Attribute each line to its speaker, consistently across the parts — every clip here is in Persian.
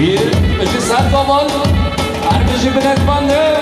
Speaker 1: بچه سر بابان هر بچه بنت بانده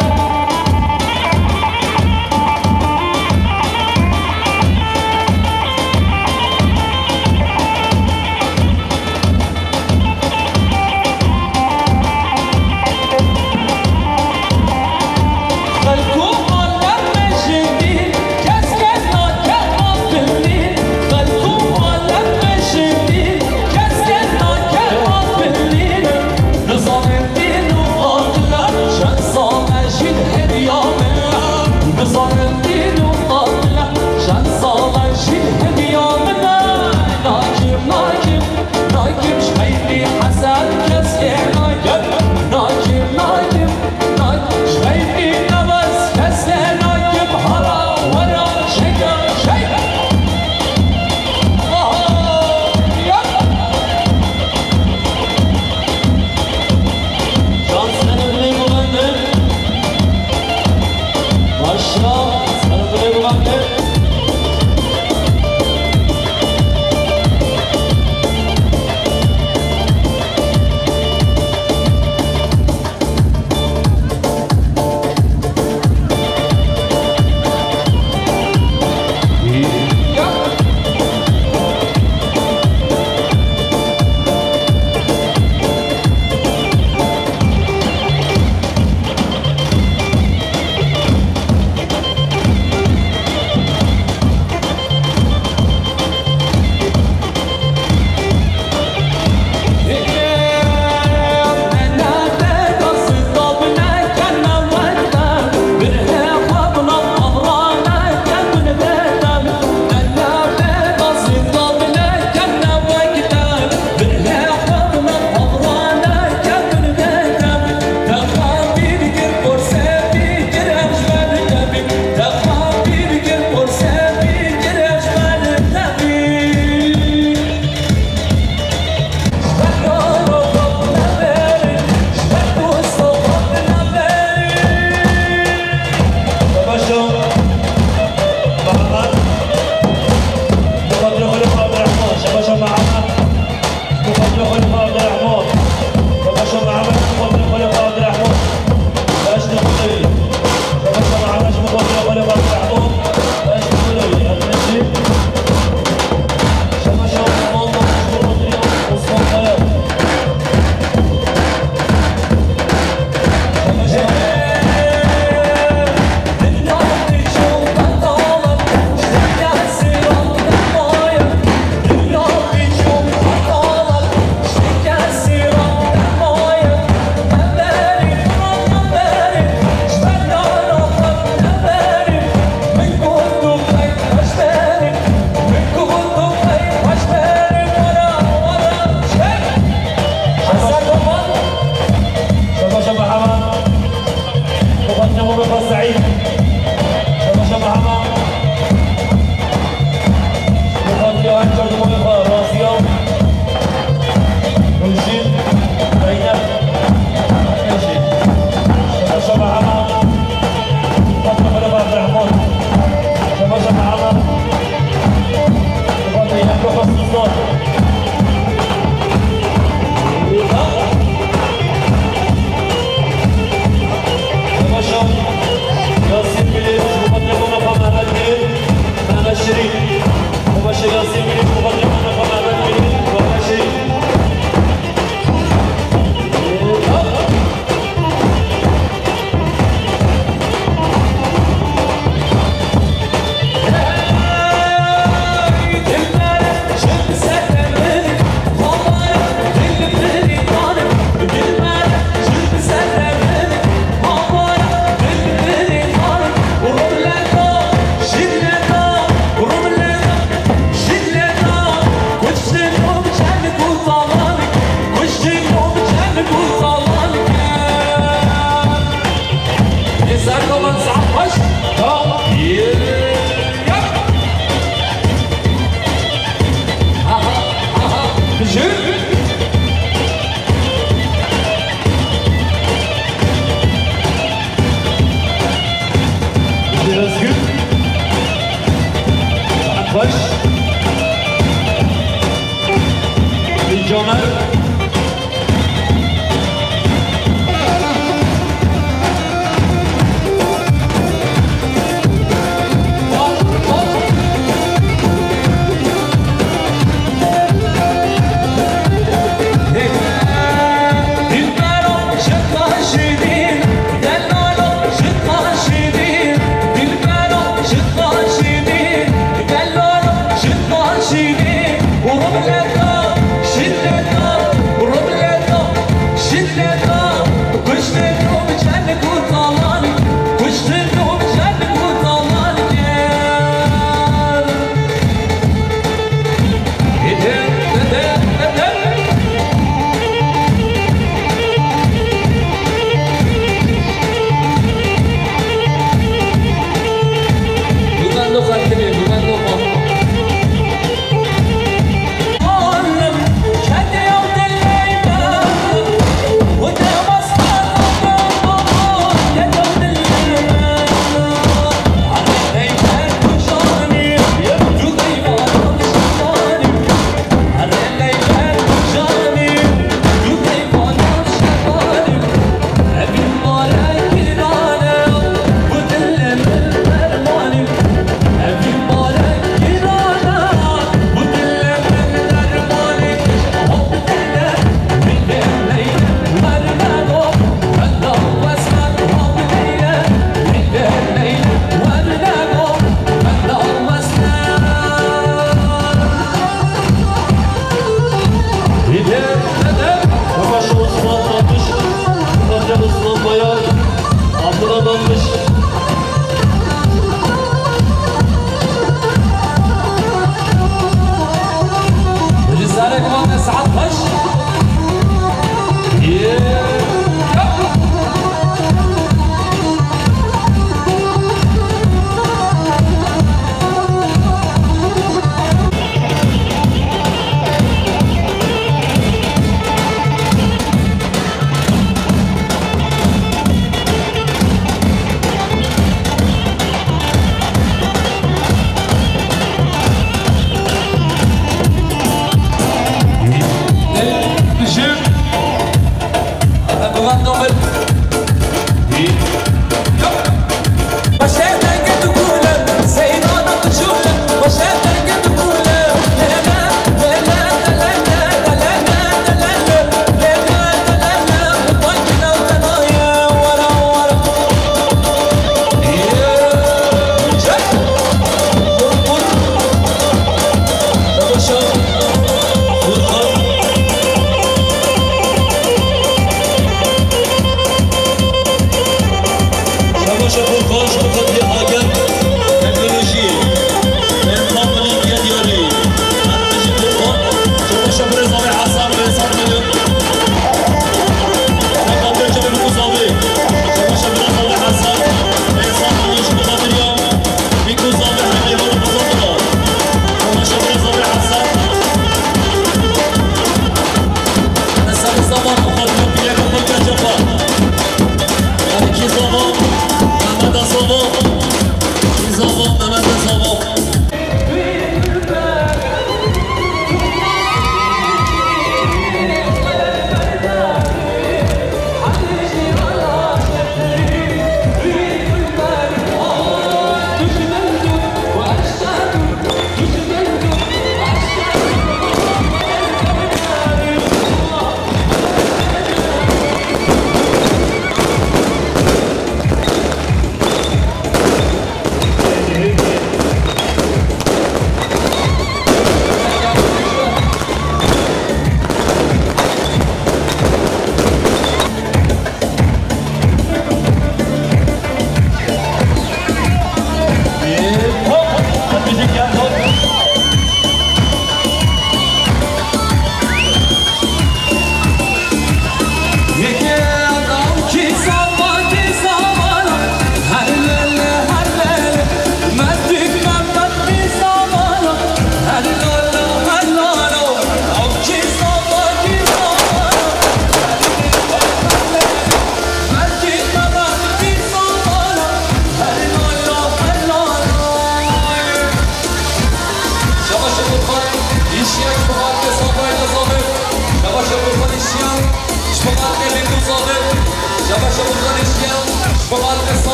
Speaker 1: من نومل باشه دنگ تو کوله سیدان تو شوله باشه دنگ تو کوله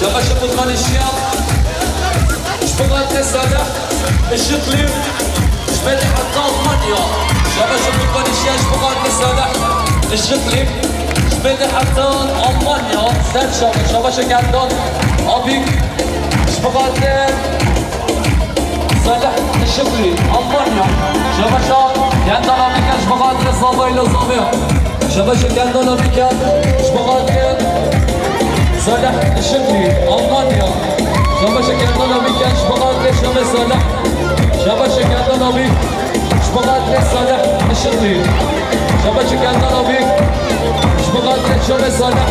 Speaker 1: شباشة بطغان الشياب شبغال تسالة الشقلي شبالي حتى المانيا شباشة بطغان الشياب شبغال تسالة الشقلي شبالي حتى المانيا سال شباشة كندان أبيك شبغال صالح الشقلي المانيا شباشة كندان أبيك شبغال تسالة إلى زامية شباشة كندان أبيك شبغال صالح الشقلي ألمانيا شباشة كندان أبيك شبغال شبه صالح شباشة كندان أبيك شبغال صالح الشقلي شباشة كندان أبيك شبغال شبه صالح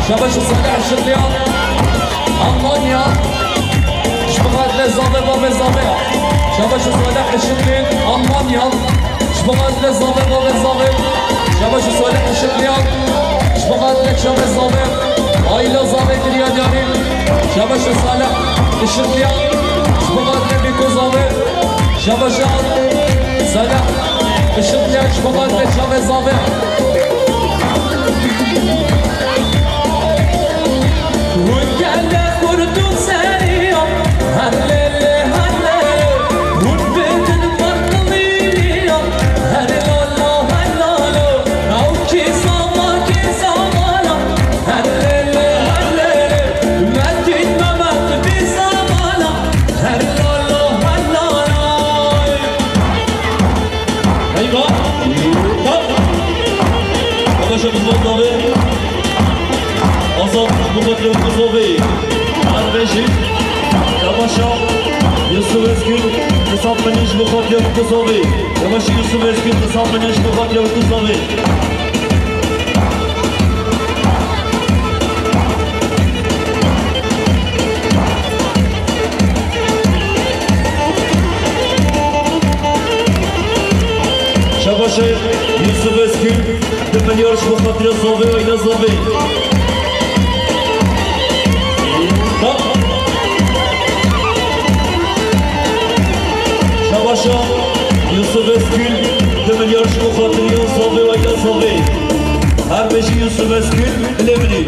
Speaker 1: شباشة صالح الشقلي ألمانيا شبغال زامي بابي زامي شباشة صالح الشقلي ألمانيا شبغال زامي بابي زامي شباشة صالح الشقلي شبغال شبه زامي عائلة زامي كريان يعني شباشة صالح الشقلي شبغال بيكو زامي شباشة صالح الشقلي شبغال شبه زامي وكالة كردون سريع هلالي هلالي ونبيت المرقلية هلالو هلالو أو كي زمانا هلالي هلالي مدين ممت بي زمانا هلالو هلالو أيوة هذا شو بالضبط Azam Mukaddem Kuzovi Arveji Yavaşa Yusuf Ezgin Hesaplanış Mukaddem Kuzovi Yavaşa Yusuf Ezgin Hesaplanış Mukaddem Kuzovi Yavaşa Yusuf Ezgin Hesaplanış Mukaddem Kuzovi Oyna Zovi Şabaşa Yusuf Eskül Demir yarışı
Speaker 2: برزاوی هر بشی یوسف اسکیل بلبنی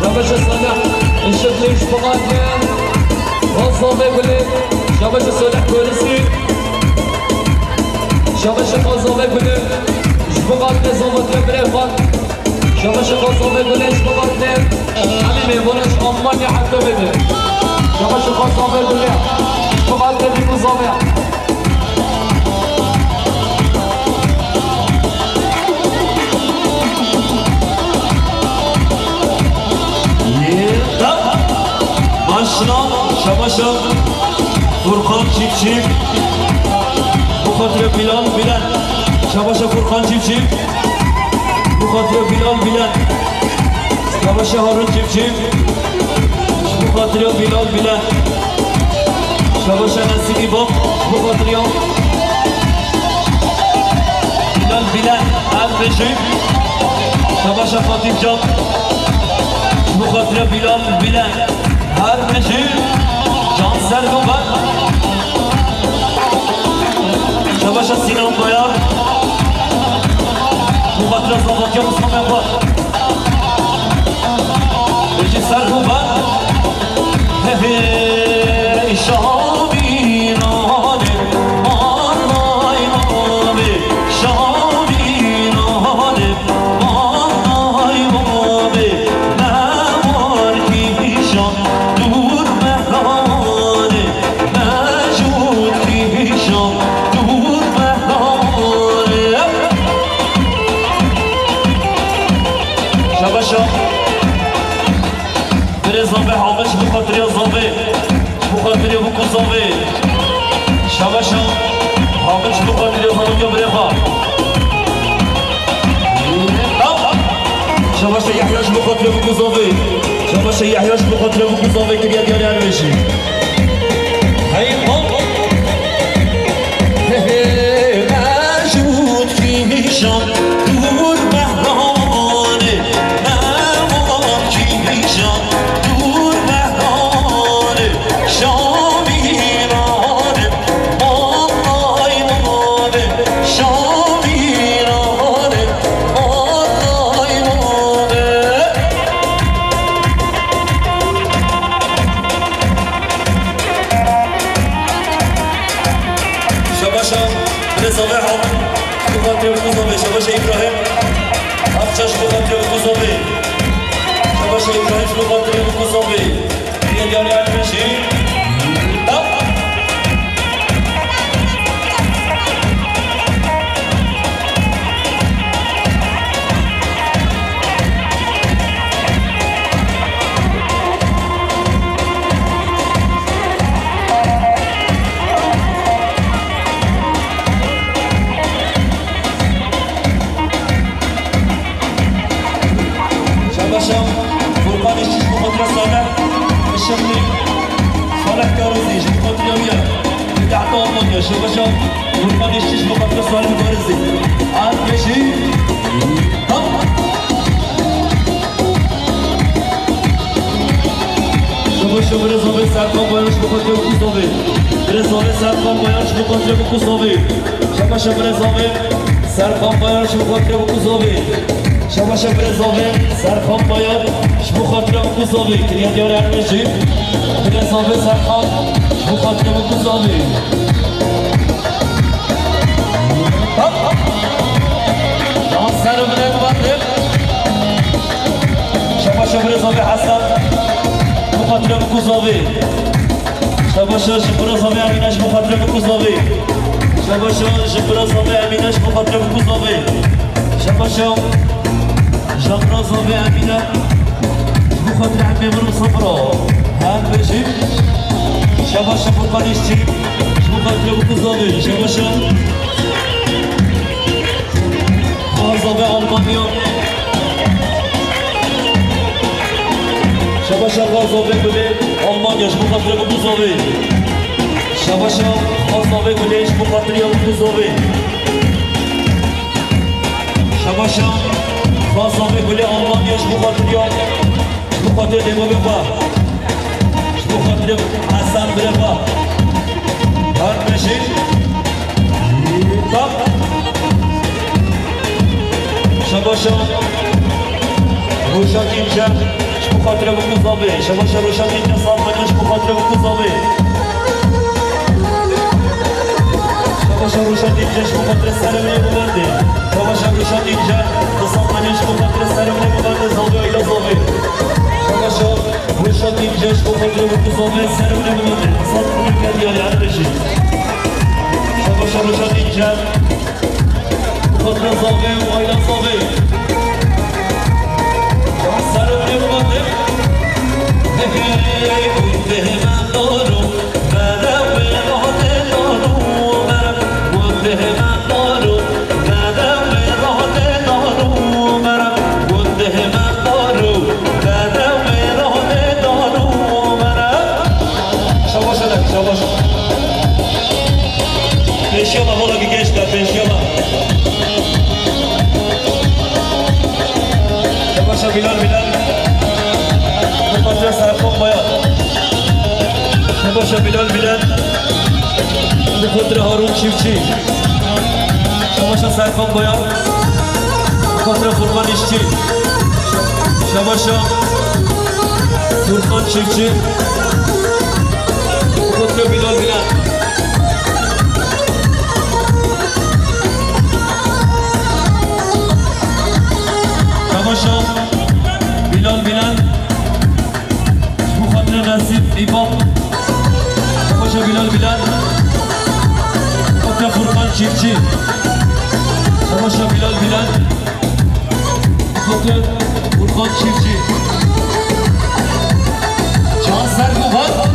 Speaker 1: شبش صالح الشد ليش بغادين غصة بيقولي شبش صالح كورسي شبش غصة بيقولي شبغادين زومت بريفان شبش غصة بيقولي شبغادين حبيبي بلاش أماني حتى بدي شبش غصة بيقولي شبغادين بيكو صابع
Speaker 2: ماشنا شباشا فرقان چیپ چیپ بخاطر بلال بلند شباشا فرقان چیپ چیپ بخاطر بلال بلند شباشا هارون چیپ چیپ بخاطر بلال بلند شباشا نسیمی بام بخاطر بلال بلند هر بشیم شباشا خاطیب جان بخاطر بلال بلند هر بشیم جان سر گوبر شباشا سینام بایار بخاطر زباکی مصمم بار بشی سر گوبر شامی نانه مانای مامه شامی نانه مانای مامه نوار کیشان دور مهانه نجود کیشان دور مهانه شباشا برزامه حامش بخاطر زامه بخاطر بکو زامه شباشا حامش بخاطر زامه برخا شباشا يحياش بخاطر بکو زامه شباشا يحياش بخاطر بکو زامه که بیاد یاری هنوشی هی قم نجود کیشان دور مهانه نوار کیشان دور مهانه شامیرانه مانای مانه شامیرانه مانای مانه شباشا برزاوه حامد بخاطر بکوزاوه شباشا ابراهیم افشاش بخاطر بکوزاوه شباشا ابراهیم بخاطر بکوزاوه بیاد یاری هنوشی شباشا فرقان الشيش بخاطر صالح الشملي صالح كاروزي جي بخاطر يوميا بتاعته أمونيا شباشا فرقان الشيش بخاطر صالح كاروزي عاد بشي شباشا برزاوي سرقان باياش بخاطر بكوزاوي برزاوي سرقان باياش بخاطر بكوزاوي شباشا برزاوي سرقان باياش بخاطر بكوزاوي شباشا برزاوي سرخان باید شبو خاطر بکوزاوی کریت یاری هنوشی برزاوي سرخان شبو خاطر بکوزاوی دان سر بنگ بندیم شباشا برزاوي حسن شبو خاطر بکوزاوی شباشا برزاوي امینه شبو خاطر بکوزاوی شباشا برزاوي امینه شبو خاطر بکوزاوی شباشا برزاوي امینه بخاطر عمي من صفرا هم بشیم شباشا فرقانشتی بخاطر بکوزاوی شباشا برزاوي آلمانیا شباشا برزاوي گله آلمانیاش بخاطر بکوزاوی شباشا برزاوي گلهش بخاطر بکوزاوی شباشا برزاوي گله آلمانیاش بخاطر دیگه بپا بخاطر حسن برپا هر بشید شباشا روشن اینجا بخاطر بکوزابه شباشا روشن اینجا سالمانیش بخاطر بکوزابه شباشا روشن اینجاش بخاطر سرمه ببنده شباشا روشن اینجا سالمانیش بخاطر سرمه ببنده زابه ایلا زابه شباشا روشن اینجاش بخاطر بکوزابه سرمه ببنده سالمانیش کردیالی هر بشید شباشا روشن اینجا بخاطر زابه و ایلا زابه سرمه ببنده به من دارو برم به راده دارو برم به من دارو برم به راده دارو برم به من دارو برم به راده دارو برم شباش شدم شباش پیشیاما حالا که گشتم پیشیاما شباشا بیلال بخاطر سرخون باید شباشا بیلال بخاطر هارون چیفچی شباشا سرخون باید بخاطر فرمان ایشچی شباشا فرمان چیفچی بخاطر بیلال شباشا بیلال نصیب ایبا شباشا بیلال خاطر فرقان چیفچی شباشا بیلال خاطر فرقان چیفچی چند سر بخواد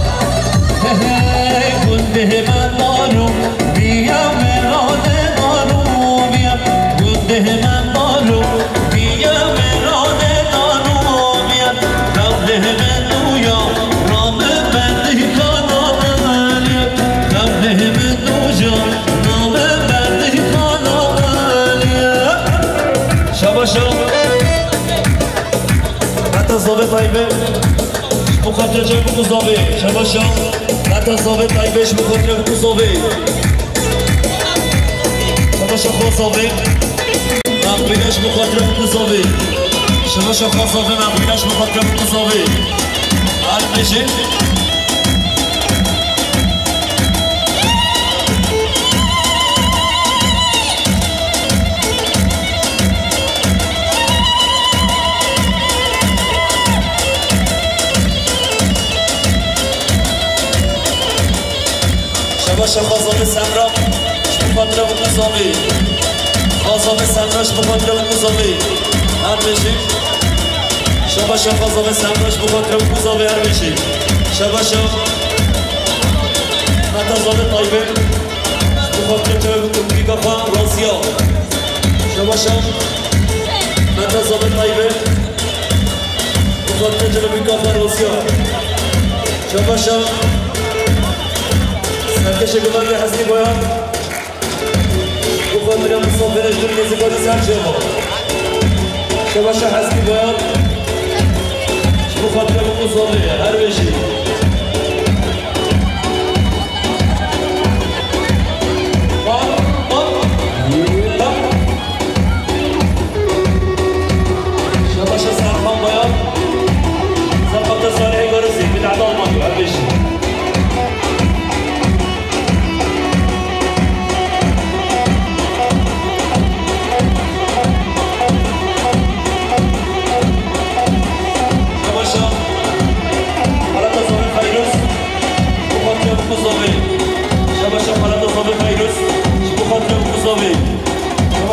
Speaker 2: گنده من دارو بیام راده دارو بیام گنده من دارو بیام راده دارو بیام راده من حتی زابه طایبه بخاطر جای بکو زابه شباشا حتی زابه طایبهش بخاطر بکو زابه شباشا خواه زابه مقبیلش بخاطر بکو زابه شباشا خواه زابه مقبیلش بخاطر بکو زابه حال بشه شباشا خازامه سمرا بخاطر بکوزامه خازامه سمراش بخاطر بکوزامه هر بشیم شباشا خازامه سمراش بخاطر بکوزامه هر بشیم شباشا نتازامه طایبه بخاطر جای بیگافا رازیا شباشا نتازامه طایبه بخاطر جای بیگافا رازیا شباشا سرکش گماری حسنی باید بخاطر مسافرش دون نزگار سرچه ما شباشا حسنی باید بخاطر مصابه هر بشی شباشا سرخان باید سرخان تصاریحی گارسی بدعد آلمانی هر بشی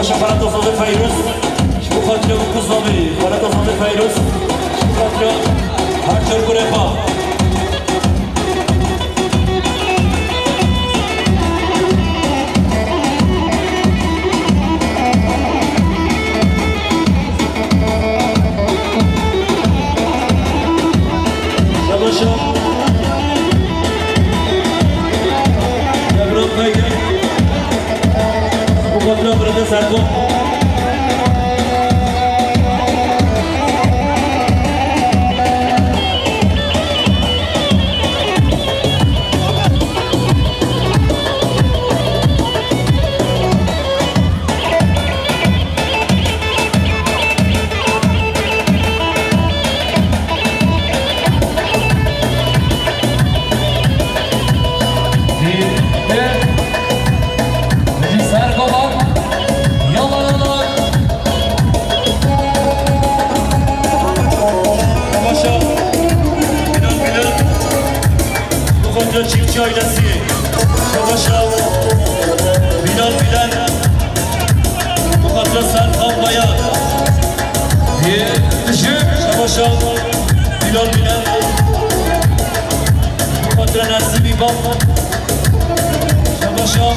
Speaker 2: شباشا فرات صادق فیروز بخاطر بکوزامی فرات صادق فیروز بخاطر هر جور گرفا شباشا جبران پیگر بخاطر برده سرکن خاطر چیفچی آیدسی شباشا بیلال بیلن به خاطر سرخان باید شباشا بیلال بیلن به خاطر نصیبی باب شباشا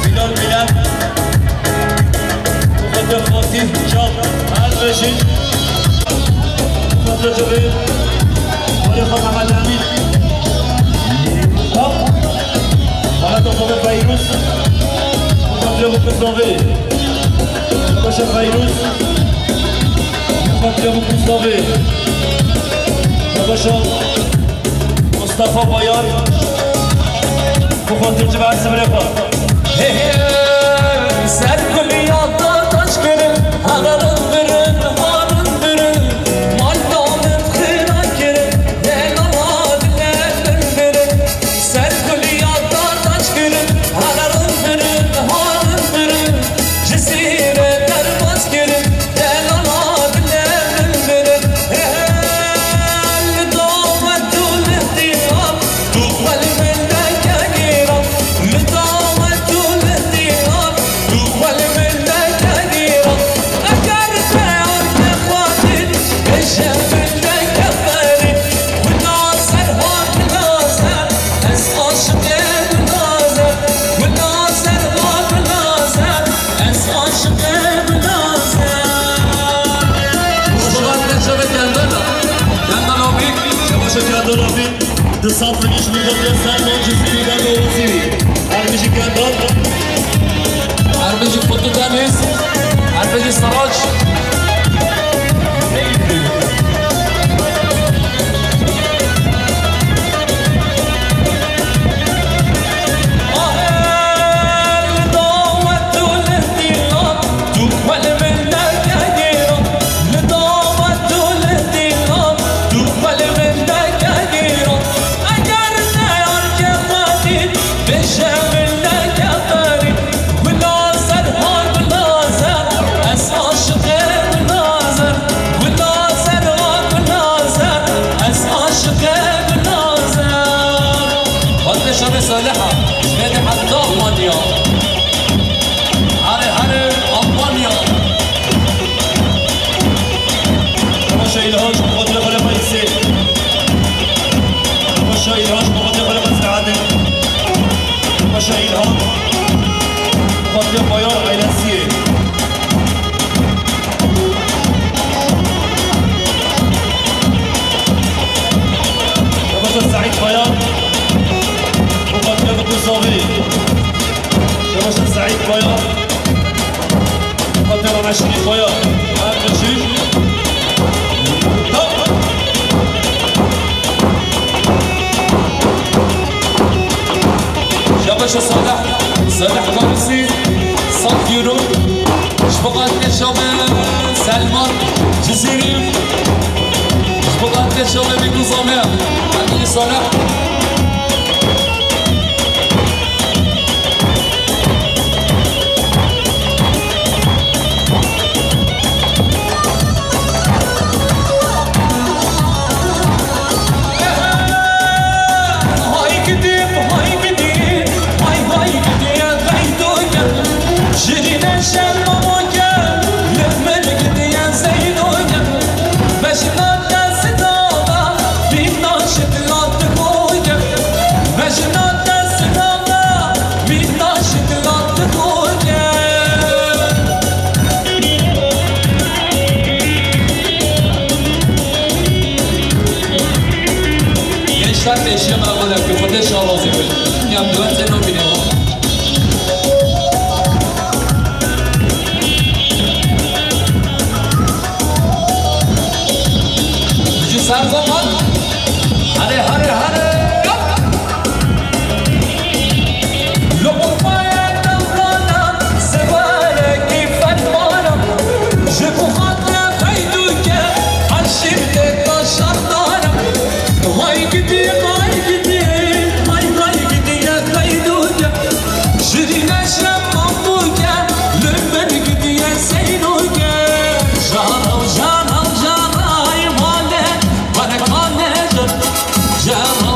Speaker 2: بیلال بیلن به خاطر فاتیح شاب هر بشید به خاطر جبه آلیخا محمد امین حالا تو خوب فیروز مخاطره بکساوه باشه فیروز مخاطره بکساوه باشه مصطفى بایان مخاطره چه بحث بره پا
Speaker 1: سر کلی یادا تاش کرم هغرم برن هارم برن مال دامن خیرا کرم دلال دلم برن سر کلی یادا تاش کرم هغرم برن هارم برن جسیر درباز کرم دلال دلم برن لدامن دول اختیار تو قلب لکگیرم لدامن دول اختیار تو قلب لکگیرم اگر پیار نخواهید بشم لکفری و ناصر ها بنازر از عاشق بنازر و ناصر ها بنازر از عاشق بنازر
Speaker 2: شباب نشبه کندانا کندانا بیک شباشا کندانا بیک دستان فنیش میگفت سرمان جزیری در دوزیری هرمیشی کندان
Speaker 1: هربجي فوتو تانيس هربجي سراج شبه صالحة شبه حتى ألمانيا هاري هاري ألمانيا
Speaker 2: شباشا إلهاج مقاتل خلفة يسير شباشا إلهاج مقاتل خلفة سعادة شباشا إلهاج مقاتل بيار عيلسية شباشا سعيد بيار مقاتل بكوزاوي شباشا سعيد بيار مقاتل عشرين بيار هاد بشيش
Speaker 1: شباشا صالح صالح كارسي 100 يورو شبقات كشامة سلمان جزيري شبقات كشامة بكوزامة عندي صالح شرط اشیاء مقاله که خودش آوازی کنه میام دوست اینو بینیم جو سرزمان هره هره هره Jam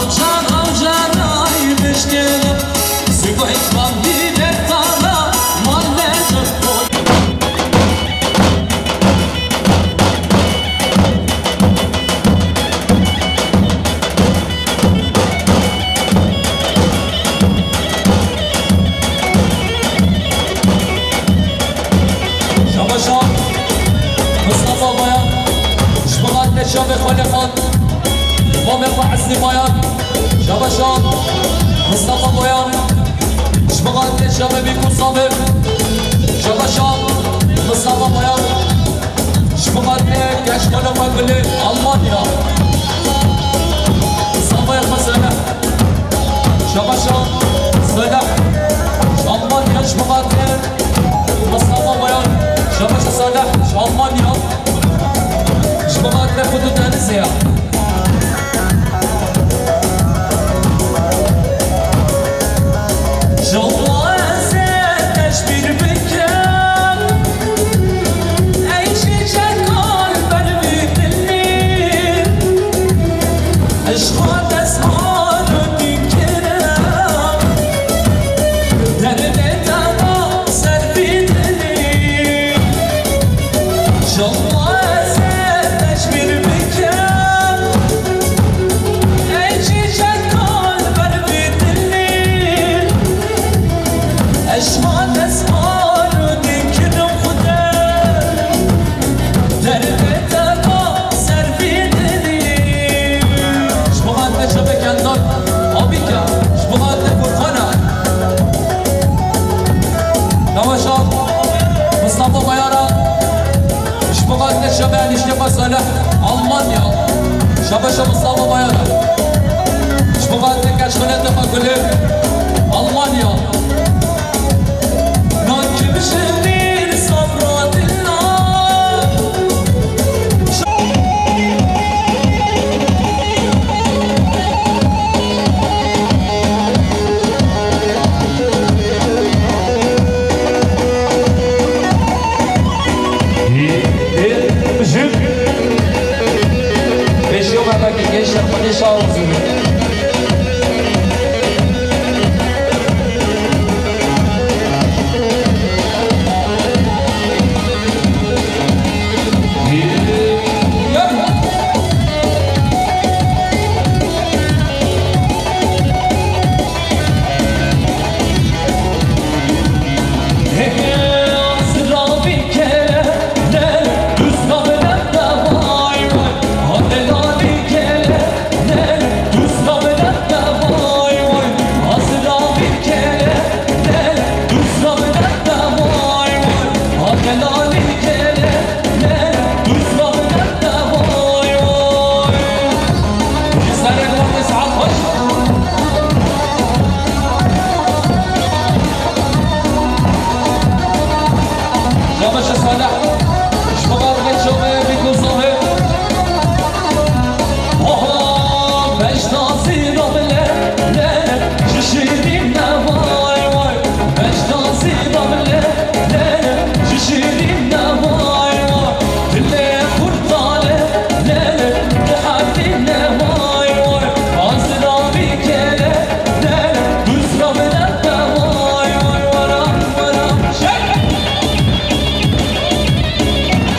Speaker 1: تسلیم باید شبشان مصطفى باید شبقات شب بیکن صابر شبشان مصطفى باید شبقات کشکل مقبل آلمانیا مصطفى خزانه شبشان صلح آلمانیا شبقات مصطفى باید شبش صالح آلمانیا شبقات خودو دنزیا مصطفى بيارا شبقات شبه نشتبه صالح ألمانيا شبه مصطفى بيارا شبقات كشخلة تفاكله ألمانيا نانكي بشهدين صبرات الله Gençler bana sağ olsun.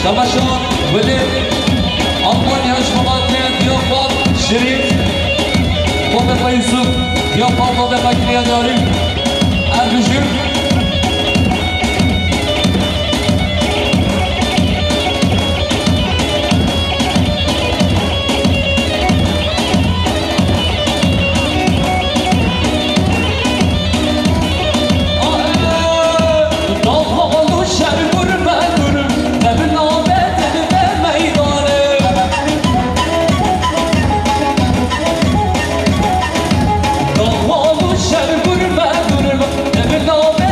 Speaker 1: شبشان ولد ألمانيا شباباتنا ديوفات شريف بابا يوسف يا بابا بابا يا داري أرجو
Speaker 3: No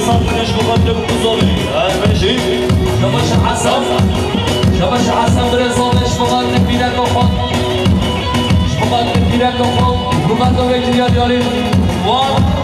Speaker 2: فيصل باش بخاطر كوزوفي ماشي
Speaker 1: شباش حسن شباش حسن برزو باش بخاطر بيرك وخون بخاطر بيرك وخون بخاطر بيجري ديالي وان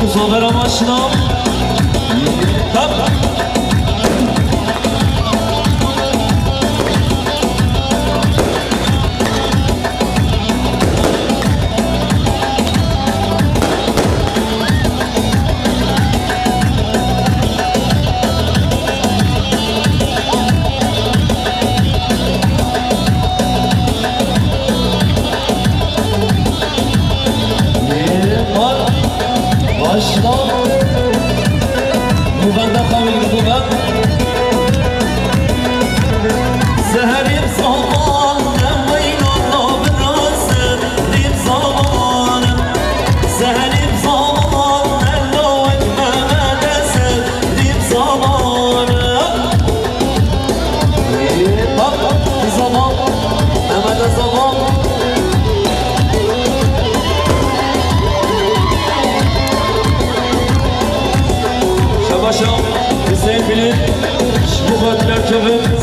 Speaker 2: Kusover amaçla Tam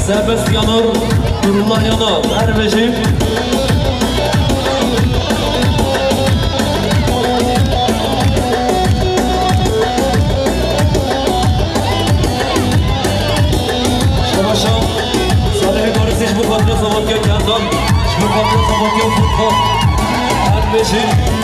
Speaker 2: Serbest yanır, Nurullah yanar, Ermeciğim Şabaşam, Salih Gorisiş bu kadar zamanken yandan Bu kadar zamanken Furkan, Ermeciğim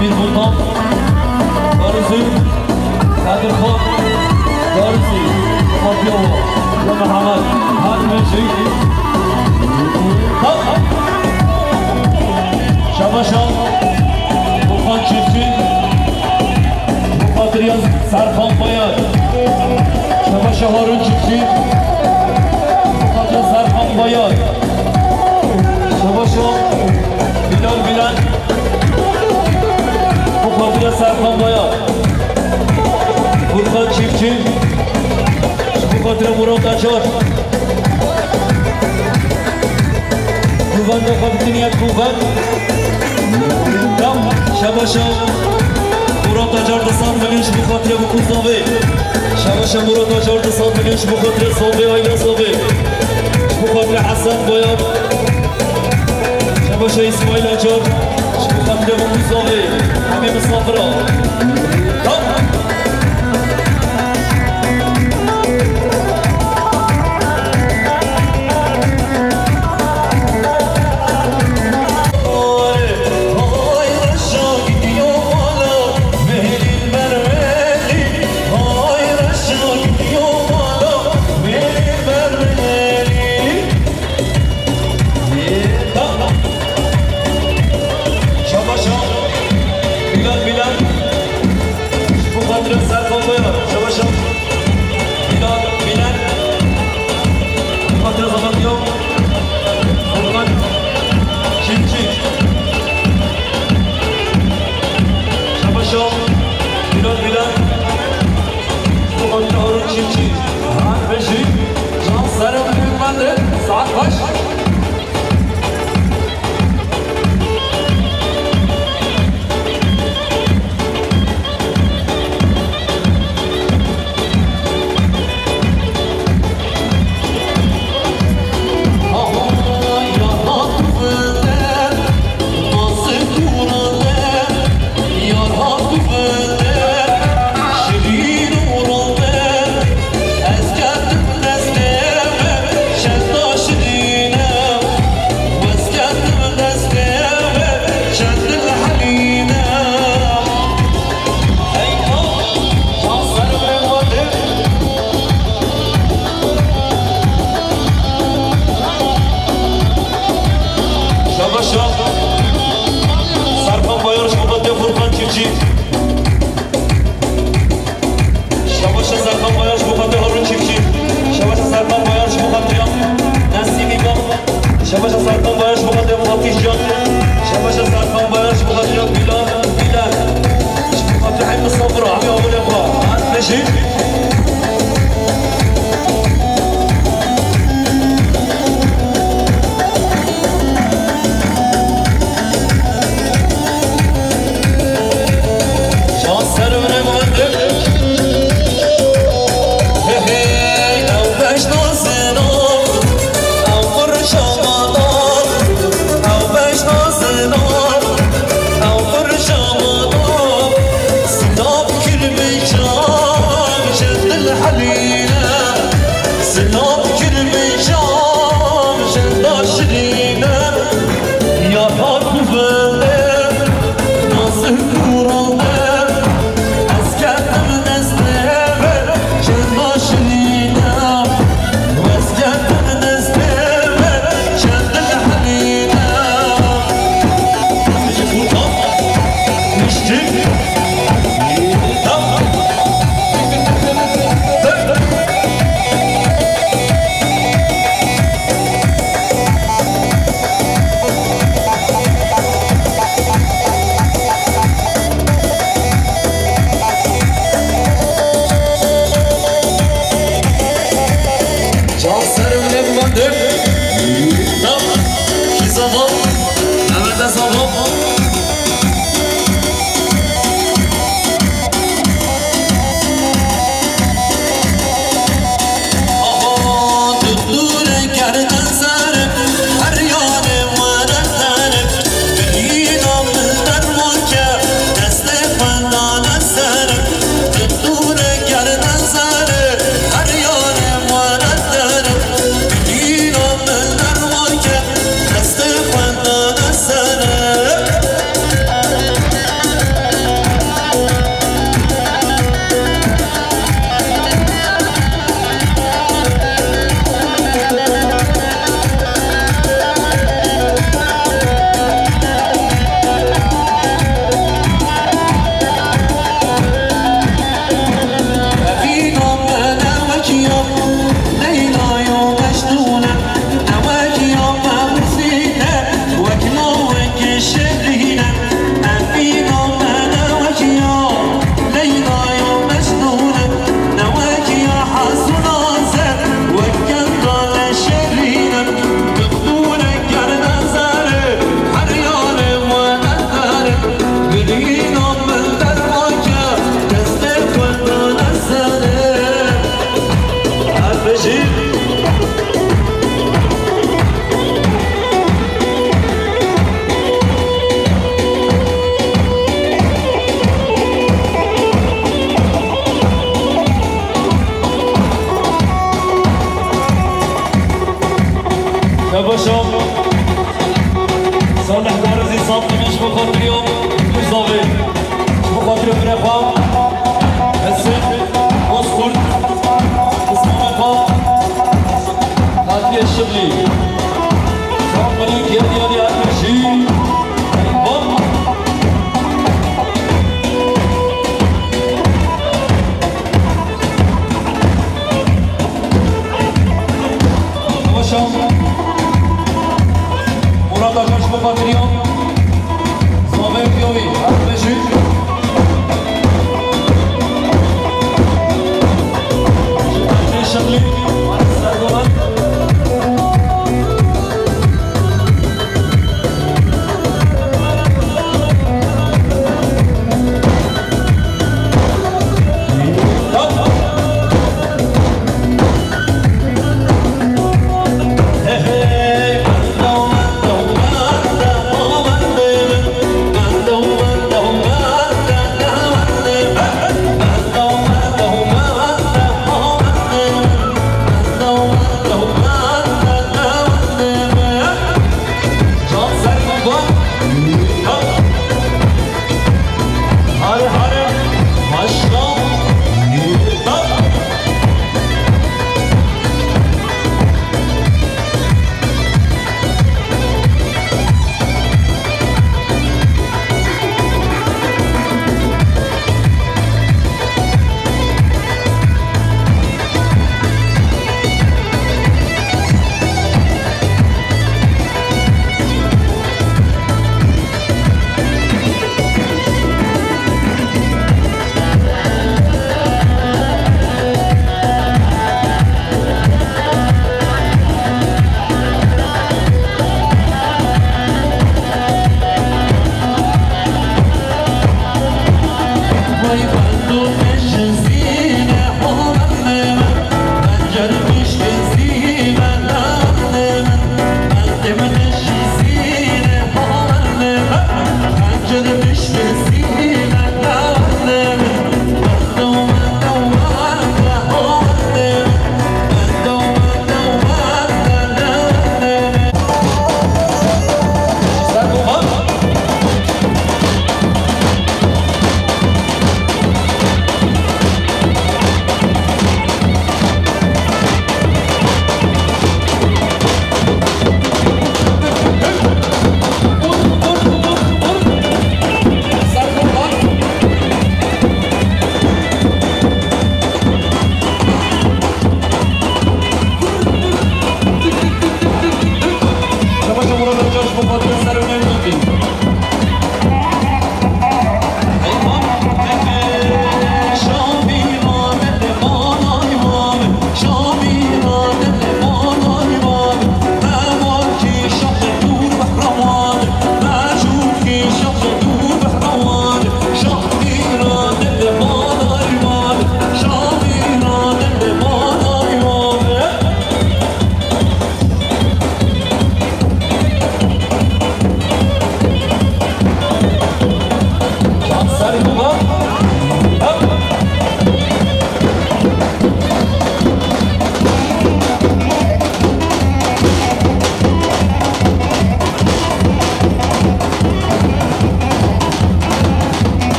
Speaker 2: bir bundan Darısı Kadir Khan Darısı Fatihova ve Mehmet Hatmeci Şabaşan Burhan Çiftçi Mukaddiyaz Serkan Bayar Şabaşan Harun Çiftçi Mukaddiyaz Serkan Bayar Şabaşan Bilal Bilen Mukaddiyaz Serkan Bayar Burhan Çiftçi Mukaddiyaz Murat Açar Kuvvet ve Kabittiniyet Kuvvet Tam Şabaşan Murat Açar'da sanmeliş Mukaddiyaz Kuzavi Şabaşan Murat Açar'da sanmeliş Mukaddiyaz Sobi Ayla Sobi Mukaddiyaz Hasan Bayar Şabaşan İsmail Açar Mukaddiyaz Kuzavi Hamim Safra Tam شباش سرطان باياش بخاطر هارون چیفچی شباش سرطان باياش بخاطر نسیمی با شباش سرطان باياش بخاطر مافیش جان شباش سرطان باياش بخاطر بیلان بخاطر حیم صبر عمی آمون ابقا ماشي شباشم صالح دارزی صاحب مش بخاطر يوم مش ضابط بخاطر فرقة السن وصفر اسمه مقام هاتي الشغلي صاحب مليك يدي يدي أكرشي بام شباشم مراد آقاش بخاطر يوم